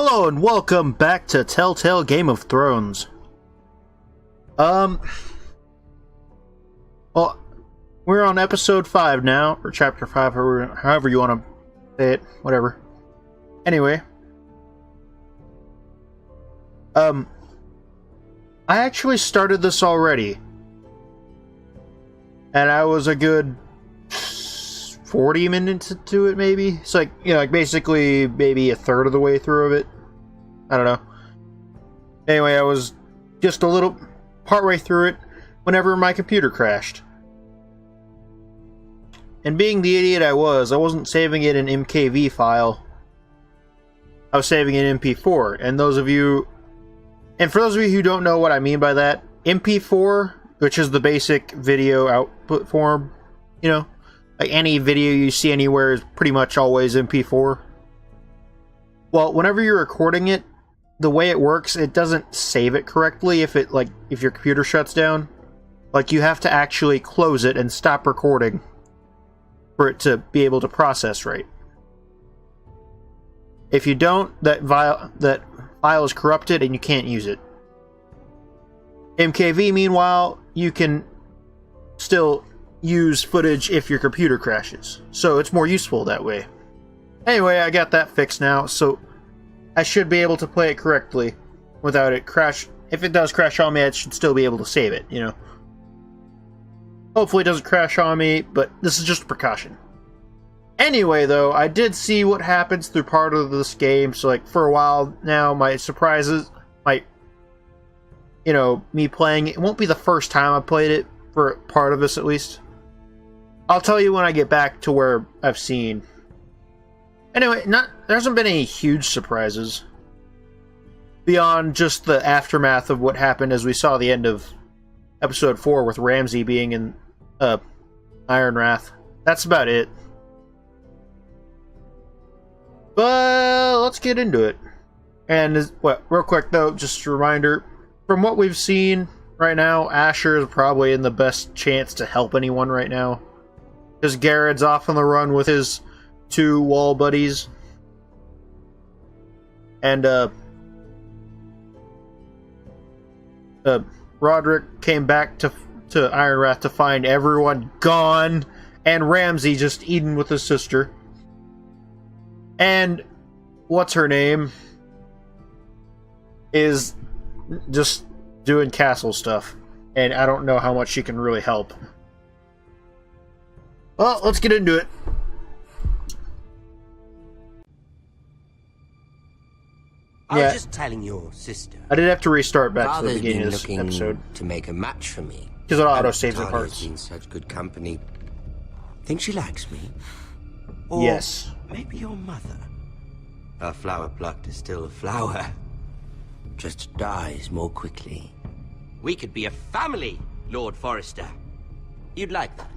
Hello and welcome back to Telltale Game of Thrones. Well, we're on episode 5 now, or chapter 5, however you want to say it, whatever. Anyway. I actually started this already. And I was a good 40 minutes into it, maybe? It's like, you know, like basically maybe a third of the way through of it. I don't know. Anyway, I was just a little partway through it whenever my computer crashed. And being the idiot I wasn't saving it in MKV file. I was saving it in MP4. And for those of you who don't know what I mean by that, MP4, which is the basic video output form, you know, like any video you see anywhere is pretty much always MP4. Well, whenever you're recording it, the way it works, it doesn't save it correctly if your computer shuts down. Like, you have to actually close it and stop recording for it to be able to process right. If you don't, that file is corrupted and you can't use it. MKV, meanwhile, you can still use footage if your computer crashes. So it's more useful that way. Anyway, I got that fixed now, so I should be able to play it correctly without it crash. If it does crash on me, I should still be able to save it, you know. Hopefully it doesn't crash on me, but this is just a precaution. Anyway, though, I did see what happens through part of this game, so like for a while now, my surprises might, you know, me playing it won't be the first time I played it, for part of this at least. I'll tell you when I get back to where I've seen. Anyway, there hasn't been any huge surprises beyond just the aftermath of what happened as we saw the end of episode 4 with Ramsay being in Iron Wrath. That's about it. But let's get into it. And real quick though, just a reminder, from what we've seen right now, Asher is probably in the best chance to help anyone right now. Because Garrett's off on the run with his 2 wall buddies. And, Roderick came back to Iron Wrath to find everyone gone, and Ramsay just eating with his sister. And, what's her name? Is just doing castle stuff. And I don't know how much she can really help. Well, let's get into it. I was just telling your sister. I did have to restart back to the beginning of this episode to make a match for me. Because it auto saves in parts. Been such good company. Think she likes me? Or yes. Maybe your mother. A flower plucked is still a flower. Just dies more quickly. We could be a family, Lord Forrester. You'd like that,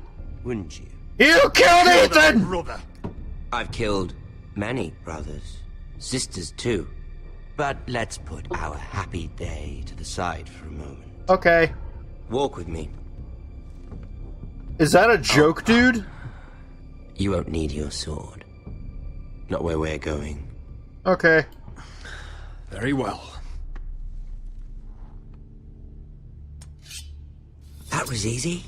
wouldn't you? You killed Ethan! Brother. I've killed many brothers, sisters too. But let's put our happy day to the side for a moment. Okay. Walk with me. Is that a joke, dude? You won't need your sword. Not where we're going. Okay. Very well. That was easy.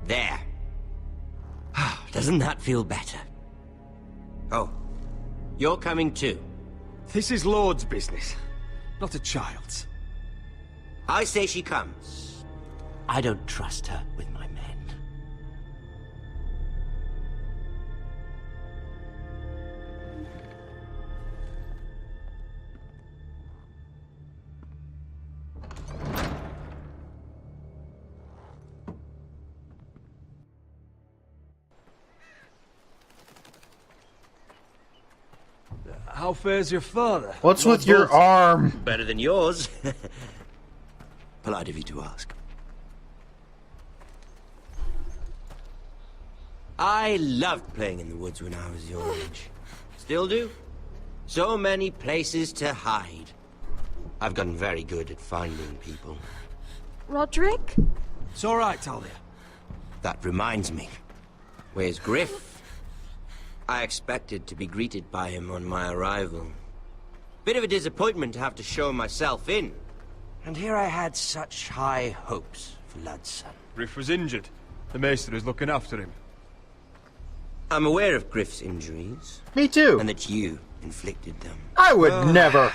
There. Doesn't that feel better? Oh, you're coming too. This is Lord's business, not a child's. I say she comes. I don't trust her with my men. How fares your father? What's Lord with your Bolton? arm? Better than yours. Polite of you to ask. I loved playing in the woods when I was your age. Still do. So many places to hide. I've gotten very good at finding people. Roderick? It's all right, Talia. That reminds me. Where's Griff? I expected to be greeted by him on my arrival. Bit of a disappointment to have to show myself in. And here I had such high hopes for Lud's son. Griff was injured. The maester is looking after him. I'm aware of Griff's injuries, Me too. and that you inflicted them. I would never.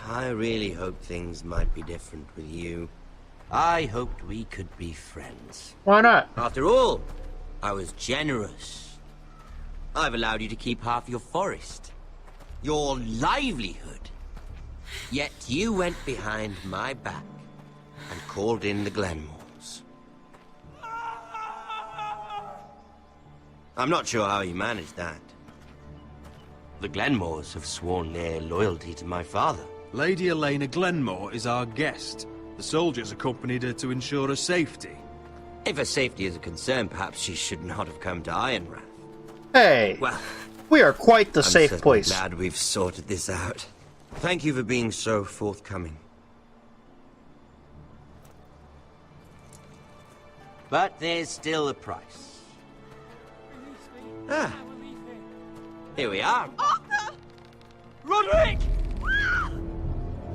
I really hoped things might be different with you. I hoped we could be friends. Why not? After all, I was generous. I've allowed you to keep half your forest, your livelihood. Yet you went behind my back and called in the Glenmores. I'm not sure how you managed that. The Glenmores have sworn their loyalty to my father. Lady Elena Glenmore is our guest. The soldiers accompanied her to ensure her safety. If her safety is a concern, perhaps she should not have come to Ironrath. Hey, Well, we are quite the I'm safe certainly place. glad we've sorted this out. Thank you for being so forthcoming. But there's still a price. Ah, here we are. Arthur! Roderick!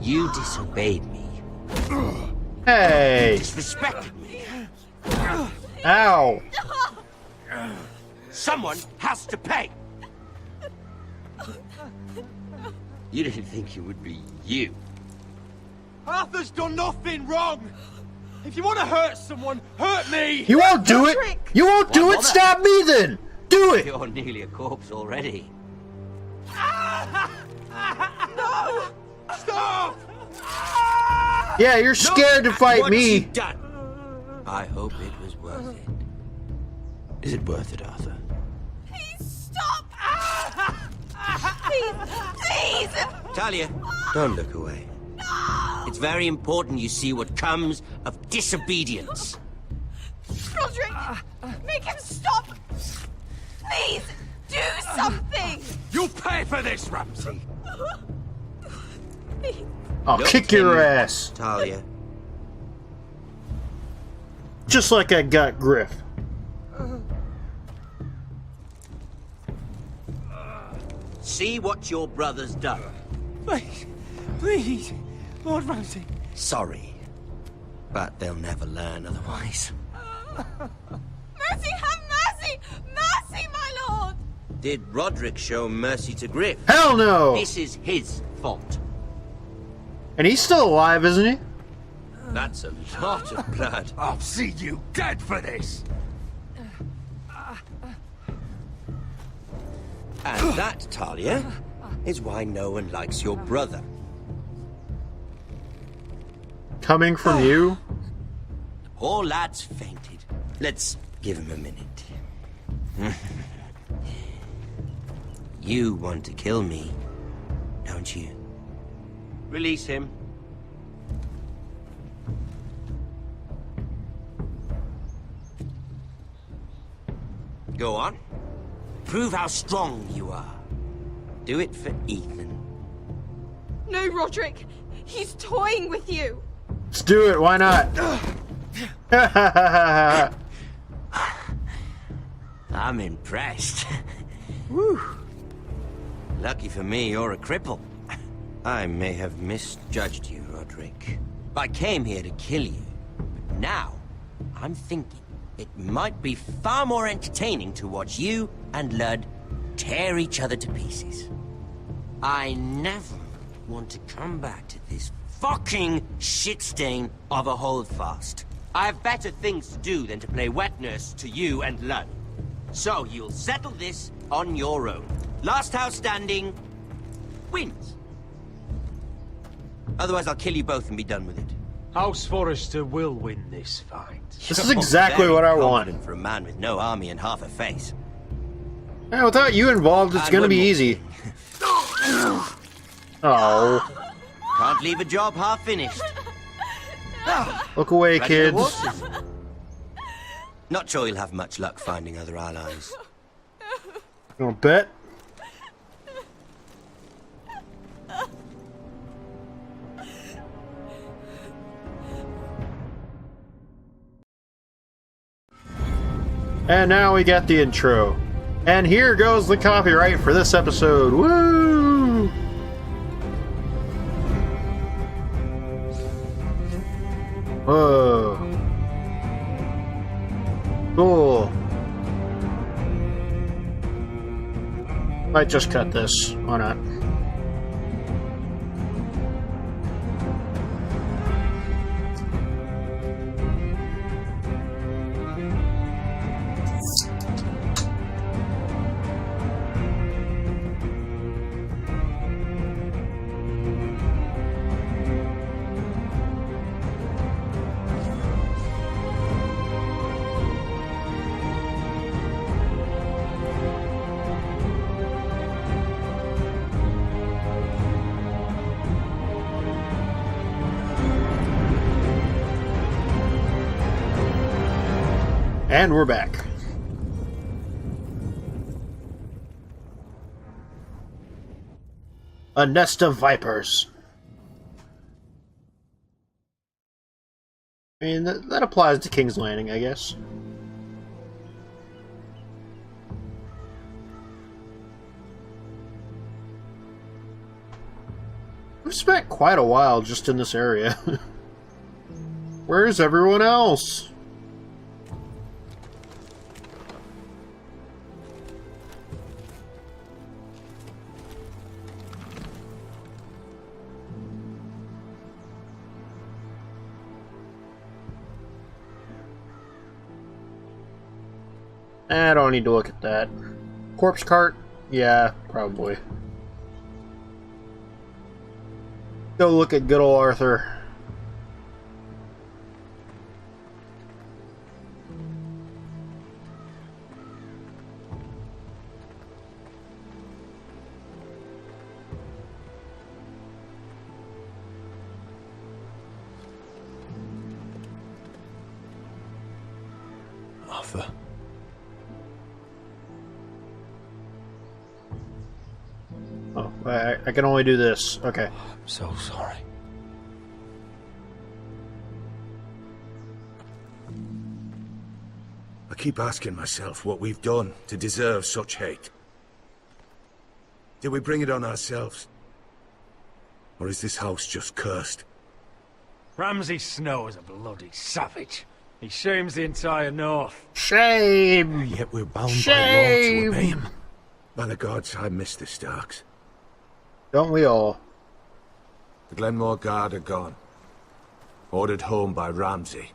You disobeyed me, Hey, disrespected me. ow. Someone has to pay. You didn't think it would be you. Arthur's done nothing wrong! If you want to hurt someone, hurt me! You won't do it. Roderick! You won't do Why it. bother? Stab me then. Do it. You're nearly a corpse already. No! Stop! Yeah, you're scared to fight What's me. you done? I hope it was worth it. Is it worth it, Arthur? Please stop! Please! Please! Talia, don't look away. It's very important you see what comes of disobedience. Roderick! Make him stop! Please! Do something! You'll pay for this, Ramsay! Please. I'll Look kick your him, ass. Talia. Just like I got Griff. See what your brother's done. Please, please, Lord Ramsay. Sorry, but they'll never learn otherwise. Mercy, have mercy! Mercy, my lord! Did Roderick show mercy to Griff? Hell no. This is his fault. And he's still alive, isn't he? That's a lot of blood. I'll see you dead for this! And that, Talia, is why no one likes your brother. Coming from you? The poor lad's fainted. Let's give him a minute. You want to kill me, don't you? Release him. Go on. Prove how strong you are. Do it for Ethan. No, Roderick! He's toying with you! Let's do it. Why not? I'm impressed. Woo. Lucky for me, you're a cripple. I may have misjudged you, Roderick. I came here to kill you, but now I'm thinking it might be far more entertaining to watch you and Lud tear each other to pieces. I never want to come back to this fucking shit stain of a holdfast. I have better things to do than to play wet nurse to you and Lud. So you'll settle this on your own. Last house standing wins. Otherwise I'll kill you both and be done with it. House Forrester will win this fight. This is exactly what I want. Confident for a man with no army and half a face. Yeah, without you involved, it's And gonna one be more easy. thing. Oh, Can't leave a job half finished. look away, Ready for the kids. horses? Not sure you'll have much luck finding other allies. You want to bet? And now we got the intro. And here goes the copyright for this episode. Woo! Whoa. Cool. Might just cut this. Why not? And we're back. A nest of vipers. I mean, that applies to King's Landing, I guess. We've spent quite a while just in this area. Where's everyone else? I don't need to look at that. Corpse cart? Yeah, probably. Go look at good old Arthur. Arthur. Oh, I can only do this. Okay. I'm so sorry. I keep asking myself what we've done to deserve such hate. Did we bring it on ourselves? Or is this house just cursed? Ramsay Snow is a bloody savage. He shames the entire north. Shame! Yet we're bound by law Shame! to obey him. By the gods, I miss the Starks. Don't we all? The Glenmore Guard are gone. Ordered home by Ramsay.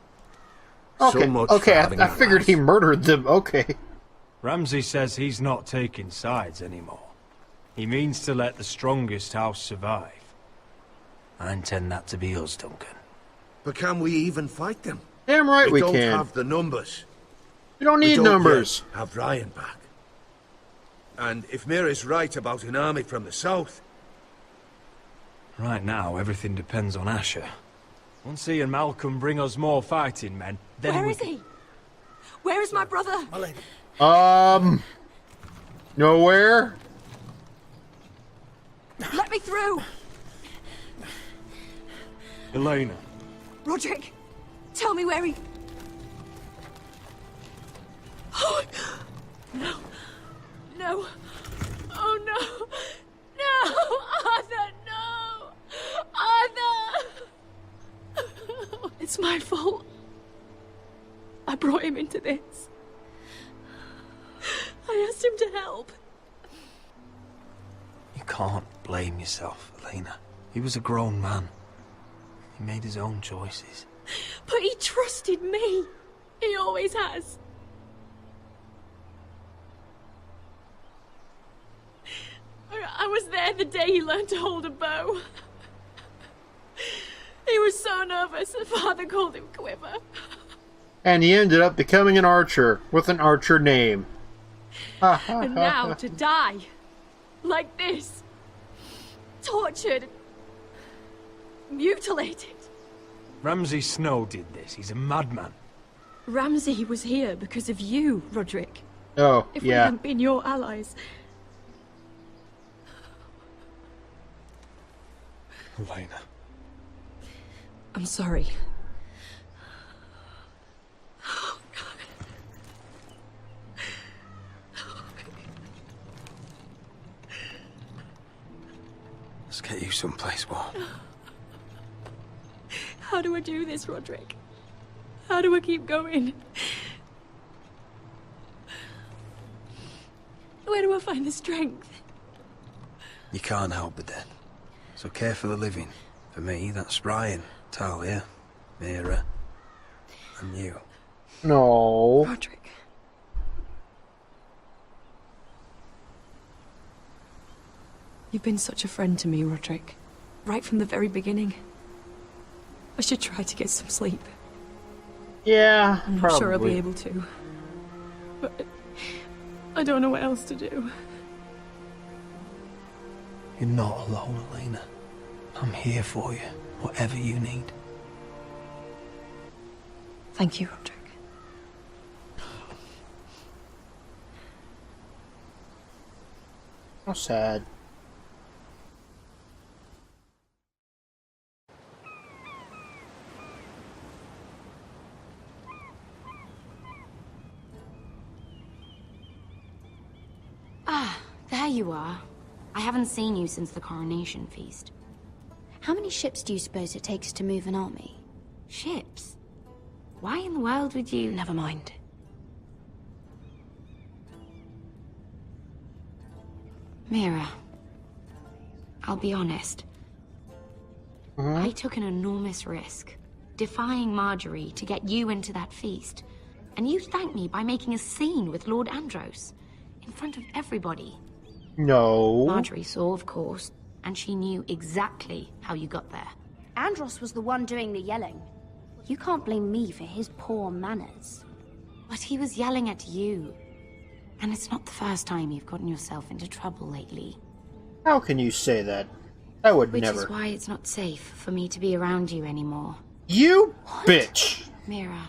Okay, So much okay, for having I figured he allies. murdered them. Okay. Ramsay says he's not taking sides anymore. He means to let the strongest house survive. I intend that to be us, Duncan. But can we even fight them? Damn right we don't can. have the numbers. We don't We need don't numbers. yet have Ryan back. And if Mira's right about an army from the south, Right now, everything depends on Asher. Once he and Malcolm bring us more fighting men, then Where we is he? Where is my brother? Nowhere? Let me through! Elena. Roderick, tell me where he... Oh, no. No. Oh, no. No! Arthur, no! Arthur! It's my fault. I brought him into this. I asked him to help. You can't blame yourself, Elena. He was a grown man. He made his own choices. But he trusted me. He always has. I was there the day he learned to hold a bow. He was so nervous that Father called him Quiver. And he ended up becoming an archer with an archer name. And now to die. Like this. Tortured. Mutilated. Ramsay Snow did this. He's a madman. Ramsay was here because of you, Roderick. Oh, If we yeah. hadn't been your allies. Elena. I'm sorry. Let's get you someplace warm. How do I do this, Roderick? How do I keep going? Where do I find the strength? You can't help the dead. So care for the living. For me, that's Ryan, Talia, Mira, and you. No. Roderick. You've been such a friend to me, Roderick. Right from the very beginning. I should try to get some sleep. Yeah, I'm not probably. sure I'll be able to. But I don't know what else to do. You're not alone, Elena. I'm here for you, whatever you need. Thank you, Roderick. How sad. Ah, there you are. I haven't seen you since the coronation feast. How many ships do you suppose it takes to move an army? Ships? Why in the world would you... Never mind. Mira, I'll be honest. Mm-hmm. I took an enormous risk, defying Marjorie to get you into that feast. And you thanked me by making a scene with Lord Andros, in front of everybody. No. Marjorie saw, of course, and she knew exactly how you got there. Andros was the one doing the yelling. You can't blame me for his poor manners. But he was yelling at you. And it's not the first time you've gotten yourself into trouble lately. How can you say that? I would Which never. is why it's not safe for me to be around you anymore. You bitch! Mira,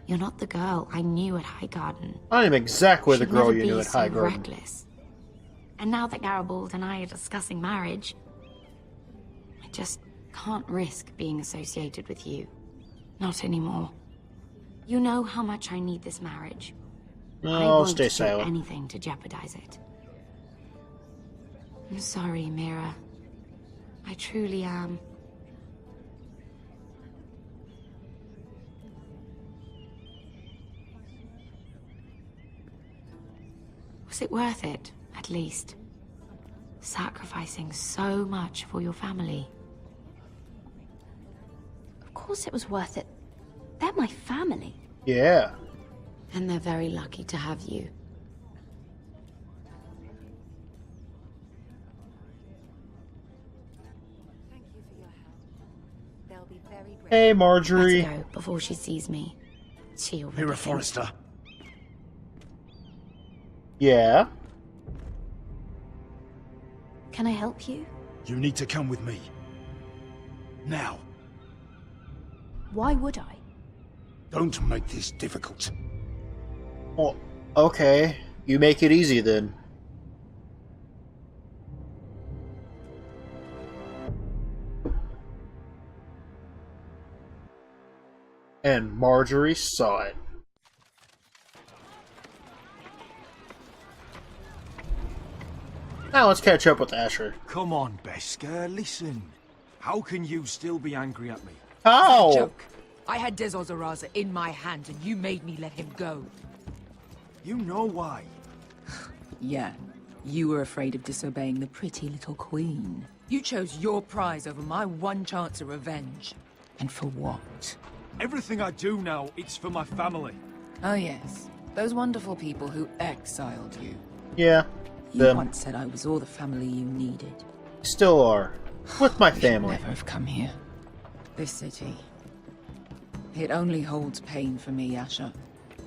you're not the girl I knew at Highgarden. I am exactly the Should girl never you knew be at so Highgarden. reckless. And now that Garibald and I are discussing marriage, I just can't risk being associated with you. Not anymore. You know how much I need this marriage. I No, won't stay do silent. anything to jeopardize it. I'm sorry, Mira. I truly am. Was it worth it, at least? Sacrificing so much for your family. Of course it was worth it. They're my family. Yeah. And they're very lucky to have you. Hey, Marjorie. Let's go before she sees me. She already Mira thinks- Forrester. Yeah. Can I help you? You need to come with me. Now. Why would I? Don't make this difficult. Well, okay. You make it easy then. And Marjorie saw it. Now let's catch up with Asher. Come on, Beskar, listen. How can you still be angry at me? How? Joke. I had Dezor Zaraza in my hands and you made me let him go. You know why. Yeah. You were afraid of disobeying the pretty little queen. You chose your prize over my one chance of revenge. And for what? Everything I do now, it's for my family. Oh yes. Those wonderful people who exiled you. Yeah, You them. once said I was all the family you needed. Still are. With my Should family. never have come here. This city. It only holds pain for me, Asher.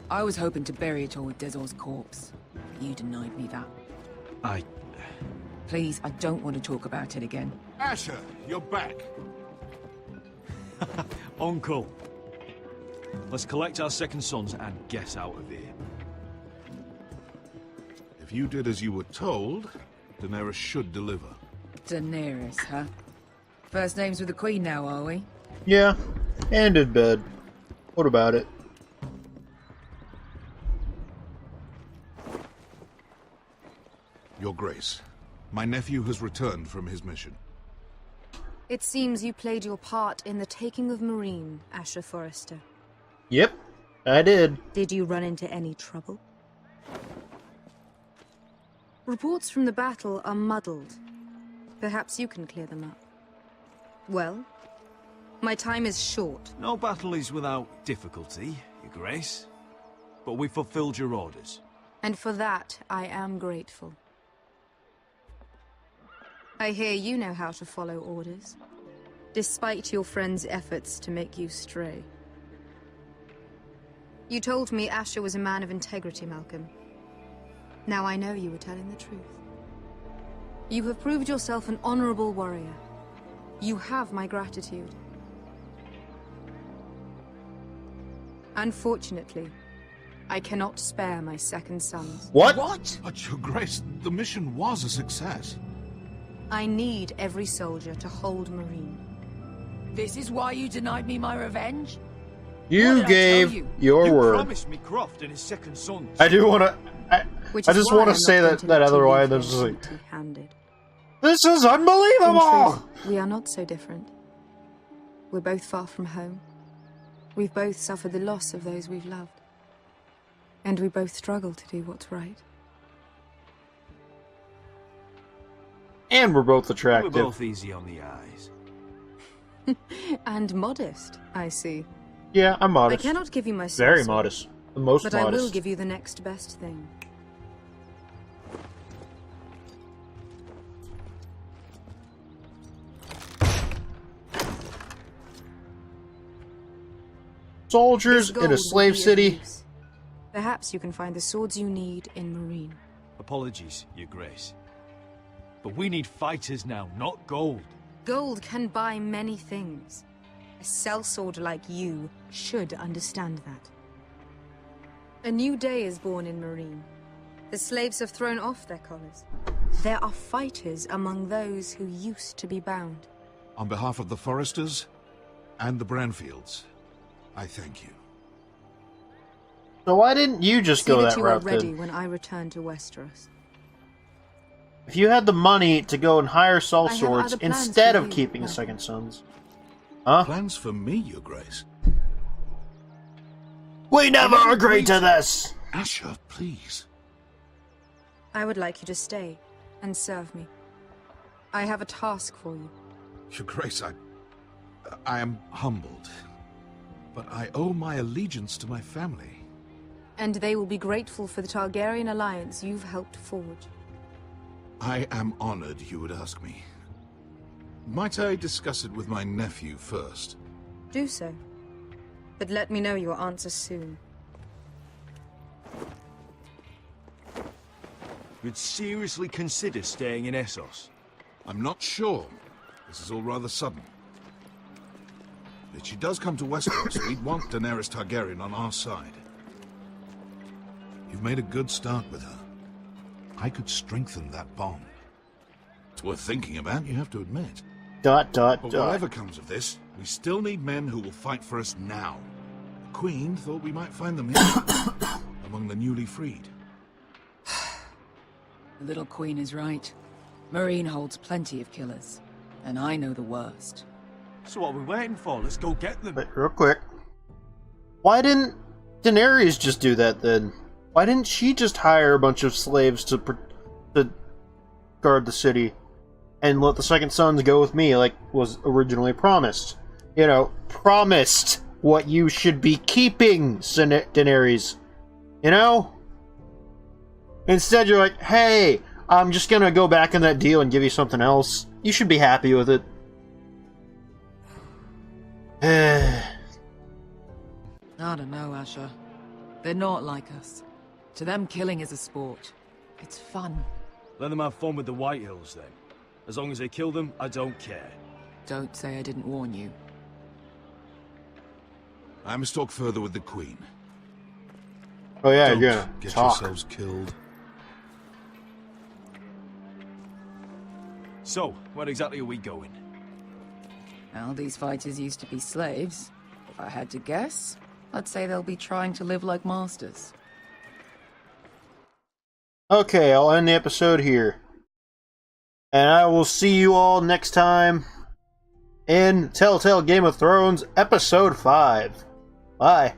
I was hoping to bury it all with Dezor's corpse. You denied me that. Please, I don't want to talk about it again. Asher, you're back. Uncle. Let's collect our second sons and get out of here. If you did as you were told, Daenerys should deliver. Daenerys, huh? First names with the Queen now, are we? Yeah, and in bed. What about it? Your Grace, my nephew has returned from his mission. It seems you played your part in the taking of Marine, Asher Forrester. Yep, I did. Did you run into any trouble? Reports from the battle are muddled. Perhaps you can clear them up. Well, my time is short. No battle is without difficulty, Your Grace. But we fulfilled your orders. And for that, I am grateful. I hear you know how to follow orders, despite your friend's efforts to make you stray. You told me Asher was a man of integrity, Malcolm. Now I know you were telling the truth. You have proved yourself an honorable warrior. You have my gratitude. Unfortunately, I cannot spare my second sons. What? But Your Grace, the mission was a success. I need every soldier to hold Marine. This is why you denied me my revenge? You gave your word. You promised me Croft and his second son. I do want to. I just want to say that other line. That's just like, this is unbelievable. We are not so different. We're both far from home. We've both suffered the loss of those we've loved. And we both struggle to do what's right. And we're both attractive. We're both easy on the eyes. And modest, I see. Yeah, I'm modest. I cannot give you my soul Very sword, modest. The most but modest. I will give you the next best thing. Soldiers This in a gold slave will be of city. use. Perhaps you can find the swords you need in Marine. Apologies, Your Grace. But we need fighters now, not gold. Gold can buy many things. A sellsword like you should understand that. A new day is born in Marine. The slaves have thrown off their collars. There are fighters among those who used to be bound. On behalf of the Forresters and the Branfields, I thank you. So why didn't you just See go that that you are route ready then? when I return to Westeros. If you had the money to go and hire soul I have swords other plans instead for of you, keeping Malcolm. second sons. Huh? Plans for me, Your Grace. We never agreed to this! Asher, please. I would like you to stay and serve me. I have a task for you. Your Grace, I am humbled. But I owe my allegiance to my family. And they will be grateful for the Targaryen alliance you've helped forge. I am honored you would ask me. Might I discuss it with my nephew first? Do so. But let me know your answer soon. You'd seriously consider staying in Essos? I'm not sure. This is all rather sudden. If she does come to Westeros, we'd want Daenerys Targaryen on our side. You've made a good start with her. I could strengthen that bond. It's worth thinking about, you have to admit. Dot, But dot. whatever comes of this, we still need men who will fight for us now. The Queen thought we might find them here, among the newly freed. The little queen is right. Marine holds plenty of killers, and I know the worst. So what are we waiting for? Let's go get them. Wait, real quick. Why didn't Daenerys just do that then? Why didn't she just hire a bunch of slaves to guard the city and let the second sons go with me like was originally promised? You know, promised what you should be keeping, Daenerys. You know? Instead you're like, hey, I'm just gonna go back on that deal and give you something else. You should be happy with it. I don't know, Asher. They're not like us. To them, killing is a sport. It's fun. Let them have fun with the White Hills, then. As long as they kill them, I don't care. Don't say I didn't warn you. I must talk further with the Queen. Oh yeah, Don't you're gonna get talk. yourselves killed. So, where exactly are we going? Well, these fighters used to be slaves. If I had to guess, I'd say they'll be trying to live like masters. Okay, I'll end the episode here. And I will see you all next time in Telltale Game of Thrones Episode 5. Bye.